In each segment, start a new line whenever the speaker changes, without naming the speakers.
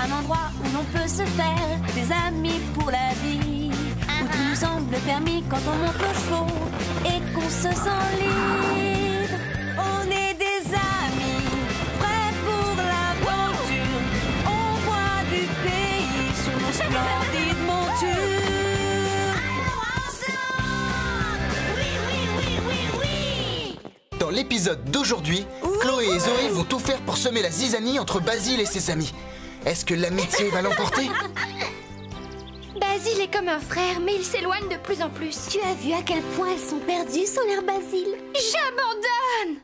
Un endroit où l'on peut se faire des amis pour la vie, où tout nous semble permis quand on monte aux chevaux et qu'on se sent libre. On est des amis, prêts pour l'aventure. On voit du pays sur nos splendides montures.
Dans l'épisode d'aujourd'hui, Chloé et Zoé vont tout faire pour semer la zizanie entre Basile et ses amis. Est-ce que l'amitié va l'emporter?
Basile est comme un frère, mais il s'éloigne de plus en plus.
Tu as vu à quel point elles sont perdues sans leur Basile?
J'abandonne!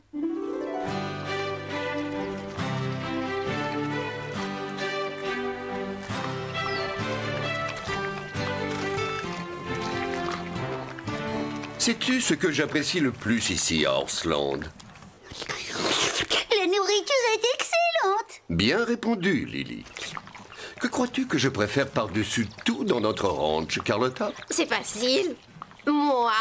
Sais-tu ce que j'apprécie le plus ici à Horsland?
La nourriture est excellente.
Bien répondu, Lily. Que crois-tu que je préfère par-dessus tout dans notre ranch, Carlotta?
C'est facile. Moi.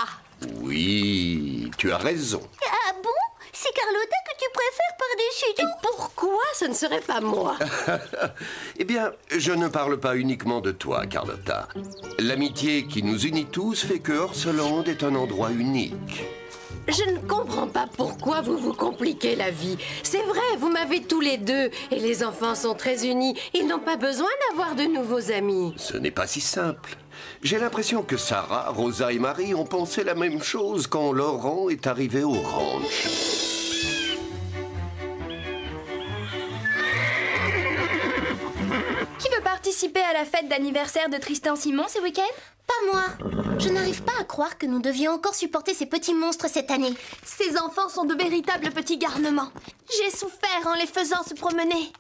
Oui, tu as raison.
Ah bon? C'est Carlotta que tu préfères par-dessus
Et
tout?
pourquoi ce ne serait pas moi?
Eh bien, je ne parle pas uniquement de toi, Carlotta. L'amitié qui nous unit tous fait que Horsland est un endroit unique.
Je ne comprends pas pourquoi vous vous compliquez la vie. C'est vrai, vous m'avez tous les deux. Et les enfants sont très unis. Ils n'ont pas besoin d'avoir de nouveaux amis.
Ce n'est pas si simple. J'ai l'impression que Sarah, Rosa et Marie ont pensé la même chose quand Laurent est arrivé au ranch.
Qui veut participer à la fête d'anniversaire de Tristan Simon ce week-end?
Pas moi. Je n'arrive pas à croire que nous devions encore supporter ces petits monstres cette année.
Ces enfants sont de véritables petits garnements. J'ai souffert en les faisant se promener.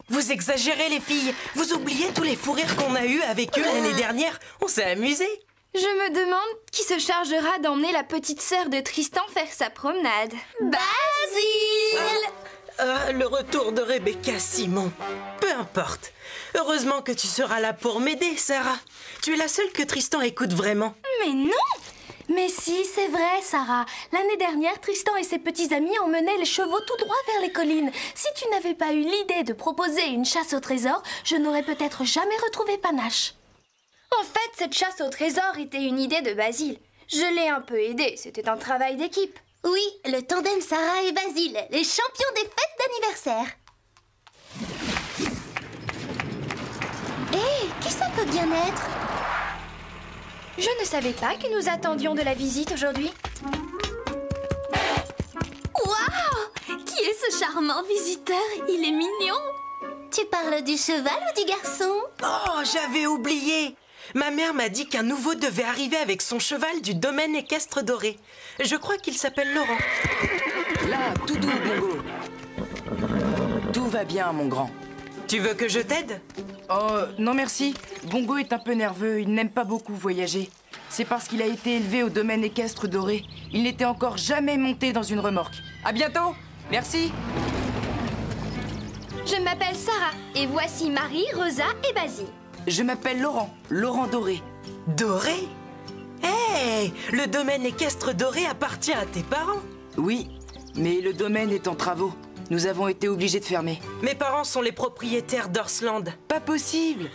Vous exagérez, les filles. Vous oubliez tous les fous rires qu'on a eus avec eux l'année dernière. On s'est amusés.
Je me demande qui se chargera d'emmener la petite sœur de Tristan faire sa promenade.
Basile!
Le retour de Rebecca Simon. Peu importe. Heureusement que tu seras là pour m'aider, Sarah. Tu es la seule que Tristan écoute vraiment.
Mais non! Mais si, c'est vrai, Sarah. L'année dernière, Tristan et ses petits amis emmenaient les chevaux tout droit vers les collines. Si tu n'avais pas eu l'idée de proposer une chasse au trésor, je n'aurais peut-être jamais retrouvé Panache. En fait, cette chasse au trésor était une idée de Basile. Je l'ai un peu aidé, c'était un travail d'équipe.
Oui, le tandem Sarah et Basile, les champions des fêtes d'anniversaire. Hé, qui ça peut bien être?
Je ne savais pas que nous attendions de la visite aujourd'hui.
Waouh! Qui est ce charmant visiteur? Il est mignon.
Tu parles du cheval ou du garçon?
Oh, j'avais oublié. Ma mère m'a dit qu'un nouveau devait arriver avec son cheval du domaine équestre doré. Je crois qu'il s'appelle Laurent.
Là, tout doux, Bongo. Tout va bien, mon grand.
Tu veux que je t'aide?
Oh, non merci. Bongo est un peu nerveux, il n'aime pas beaucoup voyager. C'est parce qu'il a été élevé au domaine équestre doré. Il n'était encore jamais monté dans une remorque. À bientôt. Merci.
Je m'appelle Sarah et voici Marie, Rosa et Basile.
Je m'appelle Laurent, Laurent Doré.
Doré? Hé, le domaine équestre doré appartient à tes parents.
Oui, mais le domaine est en travaux. Nous avons été obligés de fermer.
Mes parents sont les propriétaires d'Horsland.
Pas possible.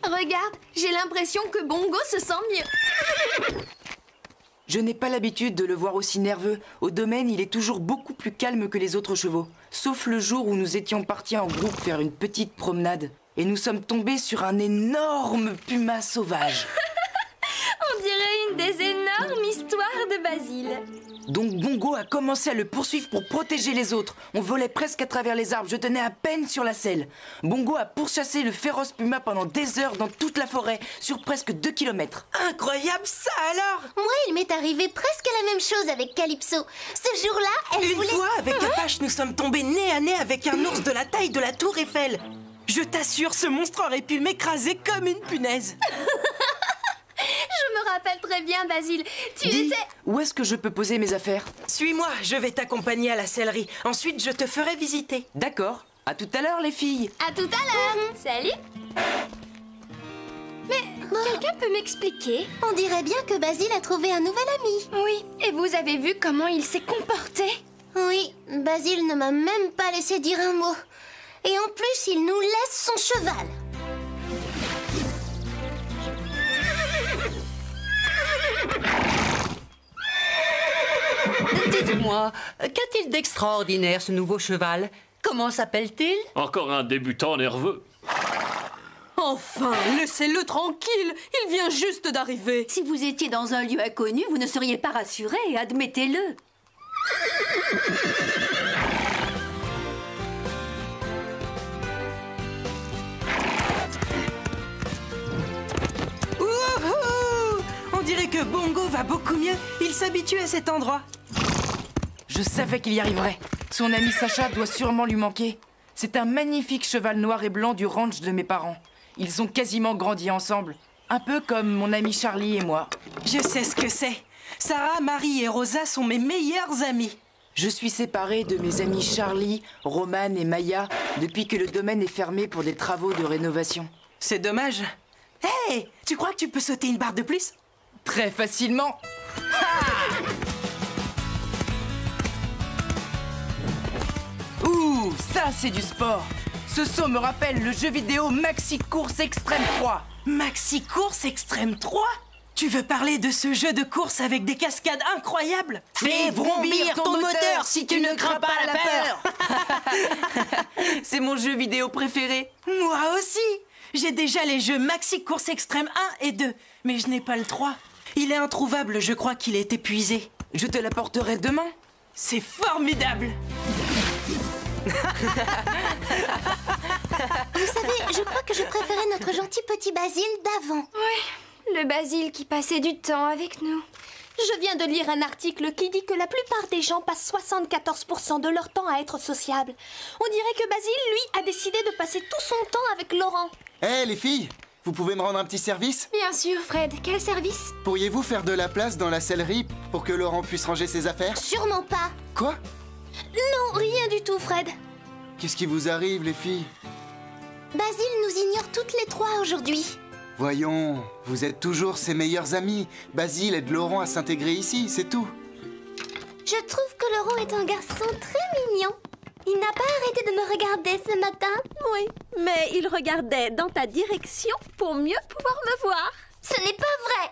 Regarde, j'ai l'impression que Bongo se sent mieux.
Je n'ai pas l'habitude de le voir aussi nerveux. Au domaine, il est toujours beaucoup plus calme que les autres chevaux. Sauf le jour où nous étions partis en groupe faire une petite promenade. Et nous sommes tombés sur un énorme puma sauvage.
On dirait une des énormes histoires de Basile.
Donc Bongo a commencé à le poursuivre pour protéger les autres. On volait presque à travers les arbres, je tenais à peine sur la selle. Bongo a pourchassé le féroce puma pendant des heures dans toute la forêt, sur presque 2 kilomètres.
Incroyable ça alors!
Moi, il m'est arrivé presque la même chose avec Calypso. Ce jour-là, elle
Une
voulait...
fois, avec Apache, nous sommes tombés nez à nez avec un ours de la taille de la tour Eiffel. Je t'assure, ce monstre aurait pu m'écraser comme une punaise.
Je me rappelle très bien, Basile. Tu
Dis,
étais...
où est-ce que je peux poser mes affaires?
Suis-moi, je vais t'accompagner à la sellerie. Ensuite, je te ferai visiter.
D'accord. À tout à l'heure, les filles.
À tout à l'heure. Salut. Mais quelqu'un peut m'expliquer?
On dirait bien que Basile a trouvé un nouvel ami.
Oui, et vous avez vu comment il s'est comporté?
Oui, Basile ne m'a même pas laissé dire un mot. Et en plus, il nous laisse son cheval.
Dites-moi, qu'a-t-il d'extraordinaire ce nouveau cheval? Comment s'appelle-t-il?
Encore un débutant nerveux.
Enfin, laissez-le tranquille, il vient juste d'arriver.
Si vous étiez dans un lieu inconnu, vous ne seriez pas rassuré, admettez-le.
Wouhou! On dirait que Bongo va beaucoup mieux. Il s'habitue à cet endroit.
Je savais qu'il y arriverait. Son ami Sacha doit sûrement lui manquer. C'est un magnifique cheval noir et blanc du ranch de mes parents. Ils ont quasiment grandi ensemble. Un peu comme mon ami Charlie et moi.
Je sais ce que c'est. Sarah, Marie et Rosa sont mes meilleures amies.
Je suis séparée de mes amis Charlie, Roman et Maya depuis que le domaine est fermé pour des travaux de rénovation.
C'est dommage. Hey, tu crois que tu peux sauter une barre de plus?
Très facilement. Ouh, ça c'est du sport. Ce saut me rappelle le jeu vidéo Maxi Course Extreme 3.
Maxi Course Extreme 3? Tu veux parler de ce jeu de course avec des cascades incroyables?
Fais vrombir ton moteur si tu ne crains pas la peur.
C'est mon jeu vidéo préféré.
Moi aussi. J'ai déjà les jeux Maxi Course Extreme 1 et 2, mais je n'ai pas le 3. Il est introuvable, je crois qu'il est épuisé.
Je te l'apporterai demain.
C'est formidable.
Vous savez, je crois que je préférais notre gentil petit Basile d'avant.
Oui, le Basile qui passait du temps avec nous.
Je viens de lire un article qui dit que la plupart des gens passent 74% de leur temps à être sociables. On dirait que Basile, lui, a décidé de passer tout son temps avec Laurent.
Hé, les filles, vous pouvez me rendre un petit service?
Bien sûr, Fred. Quel service?
Pourriez-vous faire de la place dans la sellerie pour que Laurent puisse ranger ses affaires?
Sûrement pas.
Quoi?
Non, rien du tout, Fred.
Qu'est-ce qui vous arrive, les filles?
Basile nous ignore toutes les trois aujourd'hui.
Voyons, vous êtes toujours ses meilleurs amis. Basile aide Laurent à s'intégrer ici, c'est tout.
Je trouve que Laurent est un garçon très mignon. Il n'a pas arrêté de me regarder ce matin.
Oui, mais il regardait dans ta direction pour mieux pouvoir me voir.
Ce n'est pas vrai.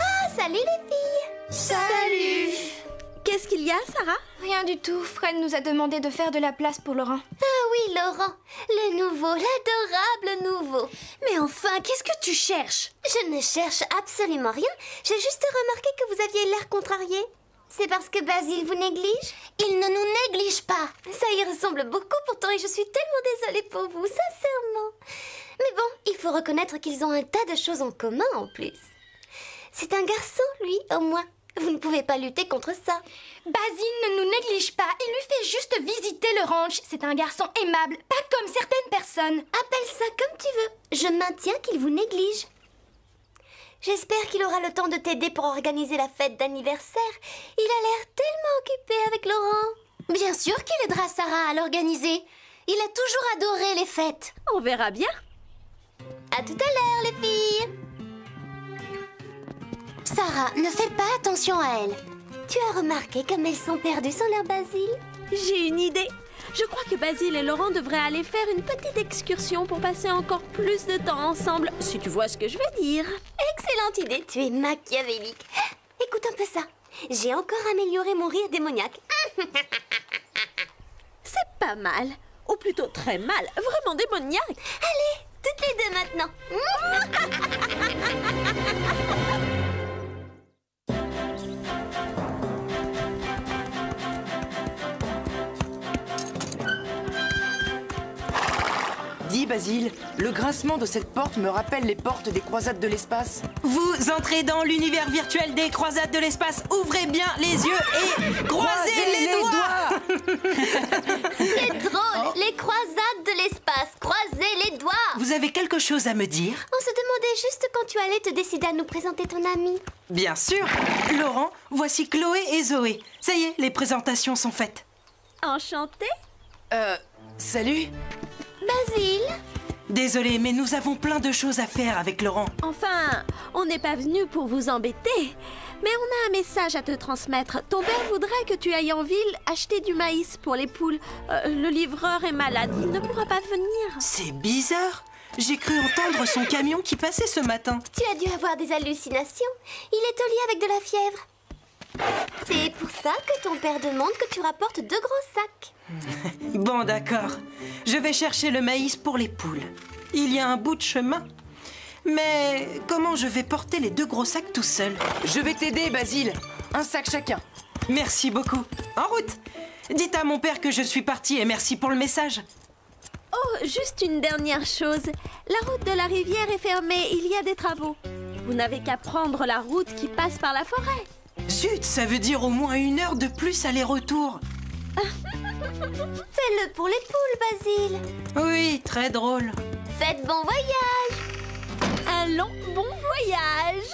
Ah, salut les filles.
Salut.
Qu'est-ce qu'il y a, Sarah?
Rien du tout. Fred nous a demandé de faire de la place pour Laurent.
Ah oui, Laurent. Le nouveau, l'adorable nouveau.
Mais enfin, qu'est-ce que tu cherches?
Je ne cherche absolument rien. J'ai juste remarqué que vous aviez l'air contrarié. C'est parce que Basile vous néglige? Il ne nous néglige pas. Ça y ressemble beaucoup pourtant et je suis tellement désolée pour vous, sincèrement. Mais bon, il faut reconnaître qu'ils ont un tas de choses en commun en plus. C'est un garçon, lui, au moins. Vous ne pouvez pas lutter contre ça.
Basile ne nous néglige pas. Il lui fait juste visiter le ranch. C'est un garçon aimable, pas comme certaines personnes.
Appelle ça comme tu veux. Je maintiens qu'il vous néglige. J'espère qu'il aura le temps de t'aider pour organiser la fête d'anniversaire. Il a l'air tellement occupé avec Laurent. Bien sûr qu'il aidera Sarah à l'organiser. Il a toujours adoré les fêtes.
On verra bien.
À tout à l'heure, les filles. Sarah, ne fais pas attention à elles. Tu as remarqué comme elles sont perdues sans leur Basile?
J'ai une idée. Je crois que Basile et Laurent devraient aller faire une petite excursion pour passer encore plus de temps ensemble, si tu vois ce que je veux dire.
Excellente idée, tu es machiavélique. Écoute un peu ça. J'ai encore amélioré mon rire démoniaque.
C'est pas mal. Ou plutôt très mal. Vraiment démoniaque.
Allez, toutes les deux maintenant.
Dis, Basile, le grincement de cette porte me rappelle les portes des croisades de l'espace.
Vous entrez dans l'univers virtuel des croisades de l'espace. Ouvrez bien les yeux et croisez les doigts.
C'est drôle, les croisades de l'espace. Croisez les doigts.
Vous avez quelque chose à me dire?
On se demandait juste quand tu allais te décider à nous présenter ton ami.
Bien sûr. Laurent, voici Chloé et Zoé. Ça y est, les présentations sont faites.
Enchantée.
Salut.
Basile.
Désolé, mais nous avons plein de choses à faire avec Laurent.
Enfin, on n'est pas venu pour vous embêter.
Mais on a un message à te transmettre. Ton père voudrait que tu ailles en ville acheter du maïs pour les poules. Le livreur est malade, il ne pourra pas venir.
C'est bizarre. J'ai cru entendre son camion qui passait ce matin.
Tu as dû avoir des hallucinations. Il est au lit avec de la fièvre. C'est pour ça que ton père demande que tu rapportes 2 gros sacs.
Bon, d'accord. Je vais chercher le maïs pour les poules. Il y a un bout de chemin. Mais comment je vais porter les 2 gros sacs tout seul?
Je vais t'aider, Basile. Un sac chacun.
Merci beaucoup. En route. Dites à mon père que je suis partie et merci pour le message.
Oh, juste une dernière chose. La route de la rivière est fermée, il y a des travaux. Vous n'avez qu'à prendre la route qui passe par la forêt.
Zut, ça veut dire au moins 1 heure de plus aller-retour.
Fais-le pour les poules, Basile.
Oui, très drôle.
Faites bon voyage.
Un long bon voyage.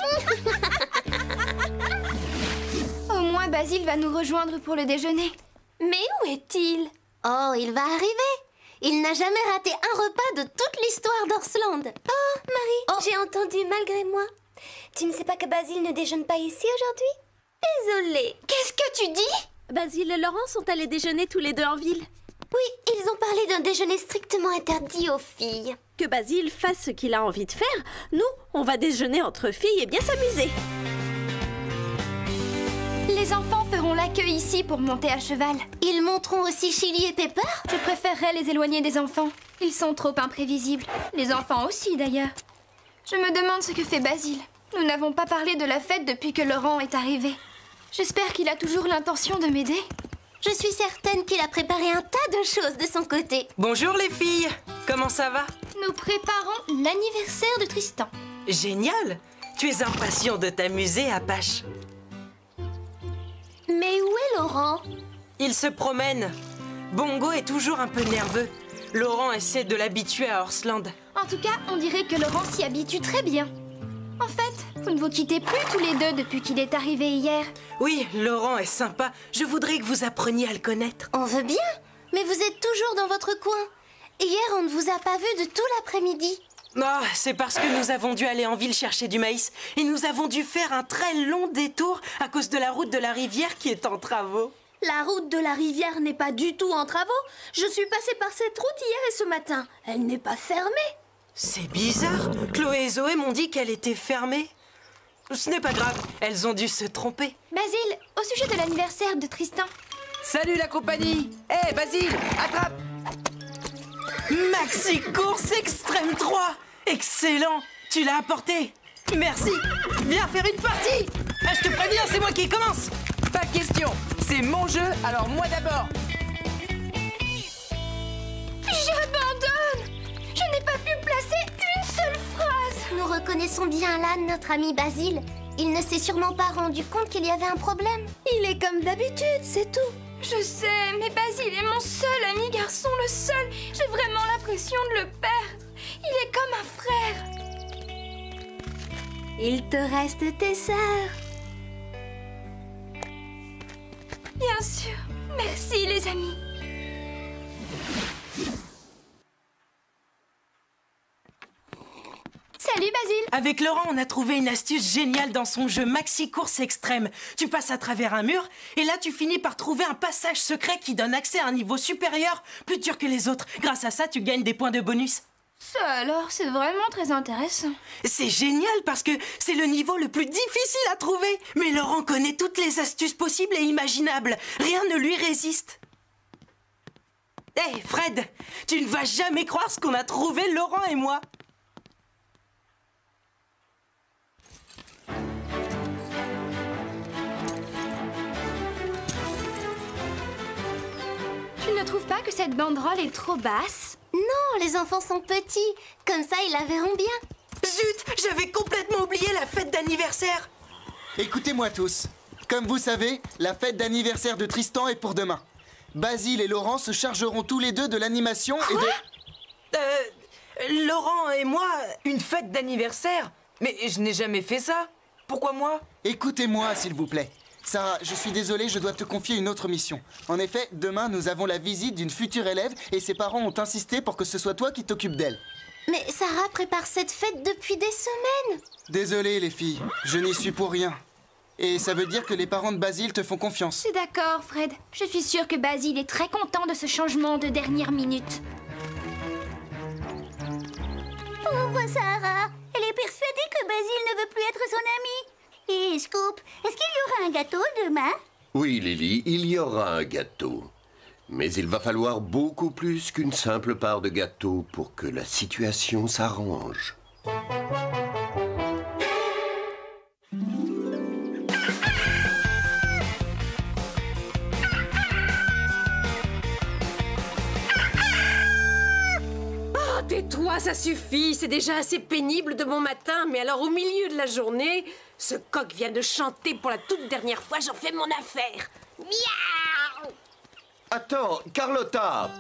Au moins, Basile va nous rejoindre pour le déjeuner. Mais où est-il?
Oh, il va arriver. Il n'a jamais raté un repas de toute l'histoire d'Orsland. Oh, Marie, j'ai entendu malgré moi. Tu ne sais pas que Basile ne déjeune pas ici aujourd'hui? Désolée.
Qu'est-ce que tu dis?
Basile et Laurent sont allés déjeuner tous les 2 en ville.
Oui, ils ont parlé d'un déjeuner strictement interdit aux filles.
Que Basile fasse ce qu'il a envie de faire. Nous, on va déjeuner entre filles et bien s'amuser.
Les enfants feront l'accueil ici pour monter à cheval.
Ils monteront aussi Chili et Pepper?
Je préférerais les éloigner des enfants. Ils sont trop imprévisibles. Les enfants aussi, d'ailleurs. Je me demande ce que fait Basile. Nous n'avons pas parlé de la fête depuis que Laurent est arrivé. J'espère qu'il a toujours l'intention de m'aider.
Je suis certaine qu'il a préparé un tas de choses de son côté.
Bonjour les filles. Comment ça va?
Nous préparons l'anniversaire de Tristan.
Génial. Tu es impatient de t'amuser, Apache.
Mais où est Laurent?
Il se promène. Bongo est toujours un peu nerveux. Laurent essaie de l'habituer à Orsland.
En tout cas, on dirait que Laurent s'y habitue très bien. En fait, vous ne vous quittez plus tous les 2 depuis qu'il est arrivé hier.
Oui, Laurent est sympa. Je voudrais que vous appreniez à le connaître.
On veut bien, mais vous êtes toujours dans votre coin. Hier, on ne vous a pas vu de tout l'après-midi.
Oh, c'est parce que nous avons dû aller en ville chercher du maïs. Et nous avons dû faire un très long détour à cause de la route de la rivière qui est en travaux.
La route de la rivière n'est pas du tout en travaux. Je suis passée par cette route hier et ce matin. Elle n'est pas fermée.
C'est bizarre. Chloé et Zoé m'ont dit qu'elle était fermée. Ce n'est pas grave, elles ont dû se tromper.
Basile, au sujet de l'anniversaire de Tristan.
Salut la compagnie. Hé, Basile, attrape.
Maxi Course Extrême 3. Excellent. Tu l'as apporté. Merci. Viens faire une partie. Ah, je te préviens, c'est moi qui commence.
Pas question. C'est mon jeu, alors moi d'abord.
J'abandonne. Je n'ai pas pu placer une seule phrase.
Nous reconnaissons bien là notre ami Basile. Il ne s'est sûrement pas rendu compte qu'il y avait un problème.
Il est comme d'habitude, c'est tout.
Je sais, mais Basile est mon seul ami garçon, le seul. J'ai vraiment l'impression de le perdre. Il est comme un frère.
Il te reste tes sœurs.
Bien sûr. Merci les amis. Salut Basile.
Avec Laurent, on a trouvé une astuce géniale dans son jeu Maxi Course Extrême. Tu passes à travers un mur et là tu finis par trouver un passage secret qui donne accès à un niveau supérieur, plus dur que les autres. Grâce à ça, tu gagnes des points de bonus.
Ça alors, c'est vraiment très intéressant.
C'est génial parce que c'est le niveau le plus difficile à trouver. Mais Laurent connaît toutes les astuces possibles et imaginables. Rien ne lui résiste. Hé, Fred, tu ne vas jamais croire ce qu'on a trouvé, Laurent et moi.
Tu ne trouves pas que cette banderole est trop basse?
Non, les enfants sont petits. Comme ça, ils la verront bien.
Zut, j'avais complètement oublié la fête d'anniversaire.
Écoutez-moi tous. Comme vous savez, la fête d'anniversaire de Tristan est pour demain. Basile et Laurent se chargeront tous les 2 de l'animation et de...
Laurent et moi...
Une fête d'anniversaire? Mais je n'ai jamais fait ça. Pourquoi moi?
Écoutez-moi, s'il vous plaît. Sarah, je suis désolé, je dois te confier une autre mission. En effet, demain, nous avons la visite d'une future élève et ses parents ont insisté pour que ce soit toi qui t'occupes d'elle.
Mais Sarah prépare cette fête depuis des semaines.
Désolé, les filles, je n'y suis pour rien. Et ça veut dire que les parents de Basile te font confiance.
C'est d'accord, Fred. Je suis sûre que Basile est très content de ce changement de dernière minute.
Pauvre Sarah. Elle est persuadée que Basile ne veut plus être son ami. Et Scoop, est-ce qu'il y aura un gâteau demain?
Oui, Lily, il y aura un gâteau. Mais il va falloir beaucoup plus qu'une simple part de gâteau pour que la situation s'arrange.
Tais-toi, ça suffit. C'est déjà assez pénible de bon matin. Mais alors, au milieu de la journée, ce coq vient de chanter pour la toute dernière fois. J'en fais mon affaire. Miaou!
Attends, Carlotta!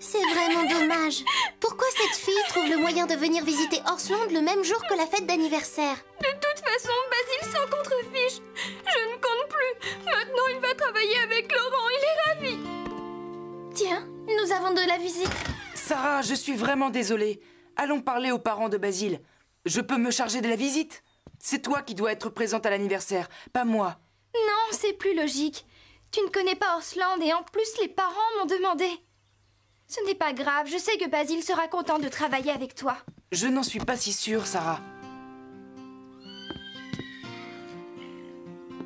C'est vraiment dommage. Pourquoi cette fille trouve le moyen de venir visiter Horsland le même jour que la fête d'anniversaire?
De toute façon, Basile s'en contrefiche. Je ne compte plus. Maintenant, il va travailler avec Laurent. Il est ravi. Tiens, nous avons de la visite.
Sarah, je suis vraiment désolée. Allons parler aux parents de Basile. Je peux me charger de la visite. C'est toi qui dois être présente à l'anniversaire, pas moi.
Non, c'est plus logique. Tu ne connais pas Horsland et en plus, les parents m'ont demandé. Ce n'est pas grave, je sais que Basile sera content de travailler avec toi.
Je n'en suis pas si sûre, Sarah.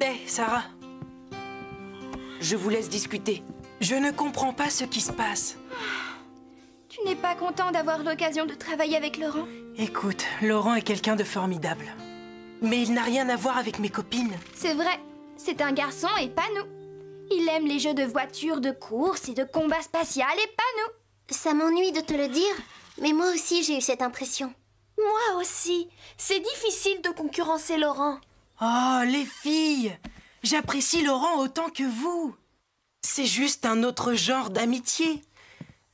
Hé, Sarah.
Je vous laisse discuter.
Je ne comprends pas ce qui se passe.
Tu n'es pas content d'avoir l'occasion de travailler avec Laurent?
Écoute, Laurent est quelqu'un de formidable. Mais il n'a rien à voir avec mes copines.
C'est vrai, c'est un garçon et pas nous. Il aime les jeux de voitures, de course et de combat spatial et pas nous.
Ça m'ennuie de te le dire, mais moi aussi j'ai eu cette impression.
Moi aussi. C'est difficile de concurrencer Laurent.
Oh, les filles! J'apprécie Laurent autant que vous. C'est juste un autre genre d'amitié.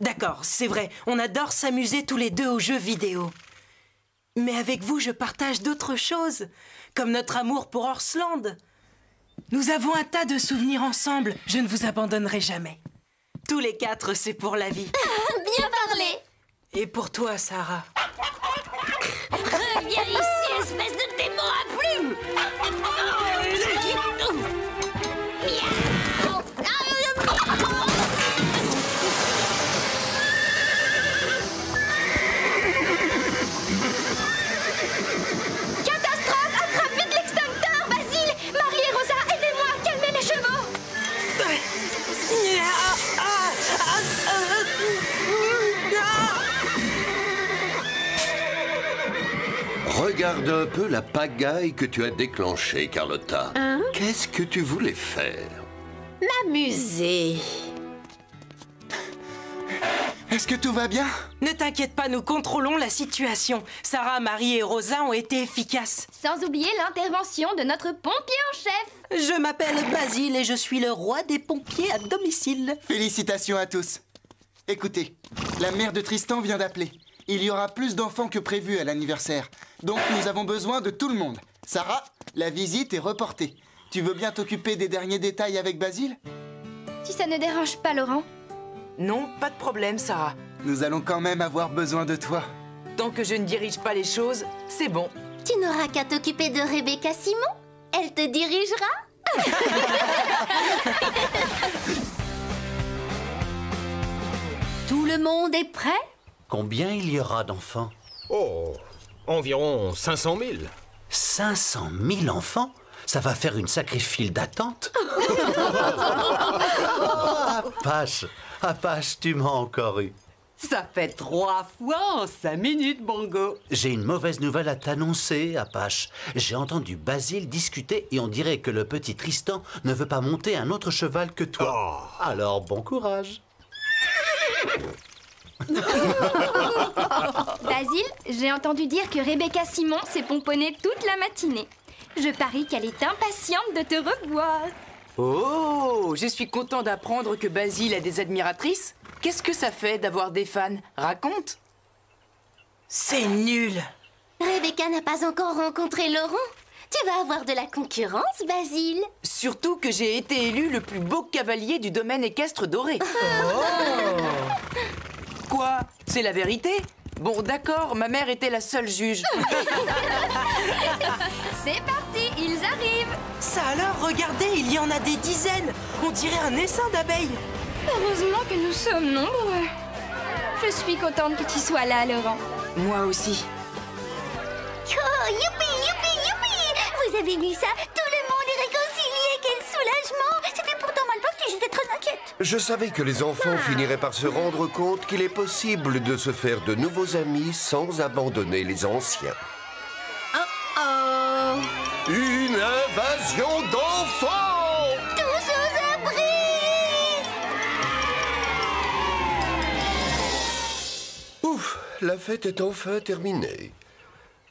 D'accord, c'est vrai, on adore s'amuser tous les deux aux jeux vidéo. Mais avec vous, je partage d'autres choses, comme notre amour pour Horsland. Nous avons un tas de souvenirs ensemble, je ne vous abandonnerai jamais. Tous les quatre, c'est pour la vie.
Bien parlé.
Et pour toi, Sarah.
Reviens ici, espèce de démon à plumes.
Catastrophe! Attrape vite l'extincteur, Basile! Marie et Rosa, aidez-moi à calmer les chevaux!
Regarde un peu la pagaille que tu as déclenchée, Carlotta.
Hein?
Qu'est-ce que tu voulais faire?
M'amuser.
Est-ce que tout va bien?
Ne t'inquiète pas, nous contrôlons la situation. Sarah, Marie et Rosa ont été efficaces.
Sans oublier l'intervention de notre pompier en chef.
Je m'appelle Basile et je suis le roi des pompiers à domicile.
Félicitations à tous. Écoutez, la mère de Tristan vient d'appeler. Il y aura plus d'enfants que prévu à l'anniversaire. Donc nous avons besoin de tout le monde. Sarah, la visite est reportée. Tu veux bien t'occuper des derniers détails avec Basile?
Si ça ne dérange pas Laurent.
Non, pas de problème, Sarah.
Nous allons quand même avoir besoin de toi.
Tant que je ne dirige pas les choses, c'est bon.
Tu n'auras qu'à t'occuper de Rebecca Simon. Elle te dirigera.
Tout le monde est prêt?
Combien il y aura d'enfants?
Oh, environ 500 000.
500 000 enfants? Ça va faire une sacrée file d'attente. Apache, tu m'as encore eu.
Ça fait 3 fois en 5 minutes, Bongo.
J'ai une mauvaise nouvelle à t'annoncer, Apache. J'ai entendu Basile discuter et on dirait que le petit Tristan ne veut pas monter un autre cheval que toi.
Oh.
Alors, bon courage.
Basile, j'ai entendu dire que Rebecca Simon s'est pomponnée toute la matinée. Je parie qu'elle est impatiente de te revoir.
Oh, je suis content d'apprendre que Basile a des admiratrices. Qu'est-ce que ça fait d'avoir des fans? Raconte.
C'est nul.
Rebecca n'a pas encore rencontré Laurent. Tu vas avoir de la concurrence, Basile.
Surtout que j'ai été élu le plus beau cavalier du domaine équestre doré. Oh. Quoi? C'est la vérité? Bon, d'accord, ma mère était la seule juge.
C'est parti, ils arrivent.
Ça alors, regardez, il y en a des dizaines. On dirait un essaim d'abeilles.
Heureusement que nous sommes nombreux. Je suis contente que tu sois là, Laurent.
Moi aussi.
Oh, youpi, youpi, youpi! Vous avez vu ça? Tout le monde est réconcilié, quel soulagement! C'était pourtant mal parti, j'étais très inquiète.
Je savais que les enfants finiraient par se rendre compte qu'il est possible de se faire de nouveaux amis sans abandonner les anciens.
Oh!
Une invasion d'enfants!
Tous aux abris!
Ouf, la fête est enfin terminée.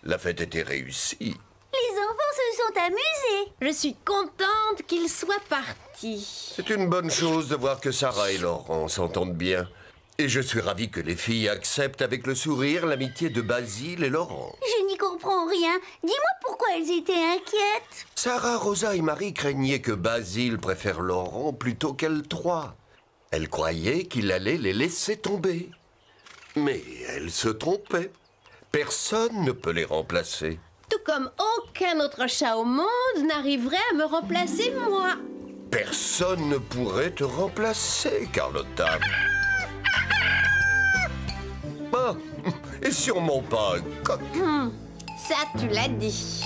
La fête était réussie.
Les enfants se sont amusés.
Je suis contente qu'ils soient partis.
C'est une bonne chose de voir que Sarah et Laurent s'entendent bien. Et je suis ravi que les filles acceptent avec le sourire l'amitié de Basile et Laurent.
Je n'y comprends rien. Dis-moi pourquoi elles étaient inquiètes.
Sarah, Rosa et Marie craignaient que Basile préfère Laurent plutôt qu'elles trois. Elles croyaient qu'il allait les laisser tomber. Mais elles se trompaient. Personne ne peut les remplacer.
Tout comme aucun autre chat au monde n'arriverait à me remplacer moi.
Personne ne pourrait te remplacer, Carlotta. Ah, et sûrement pas un coq.
Ça, tu l'as dit.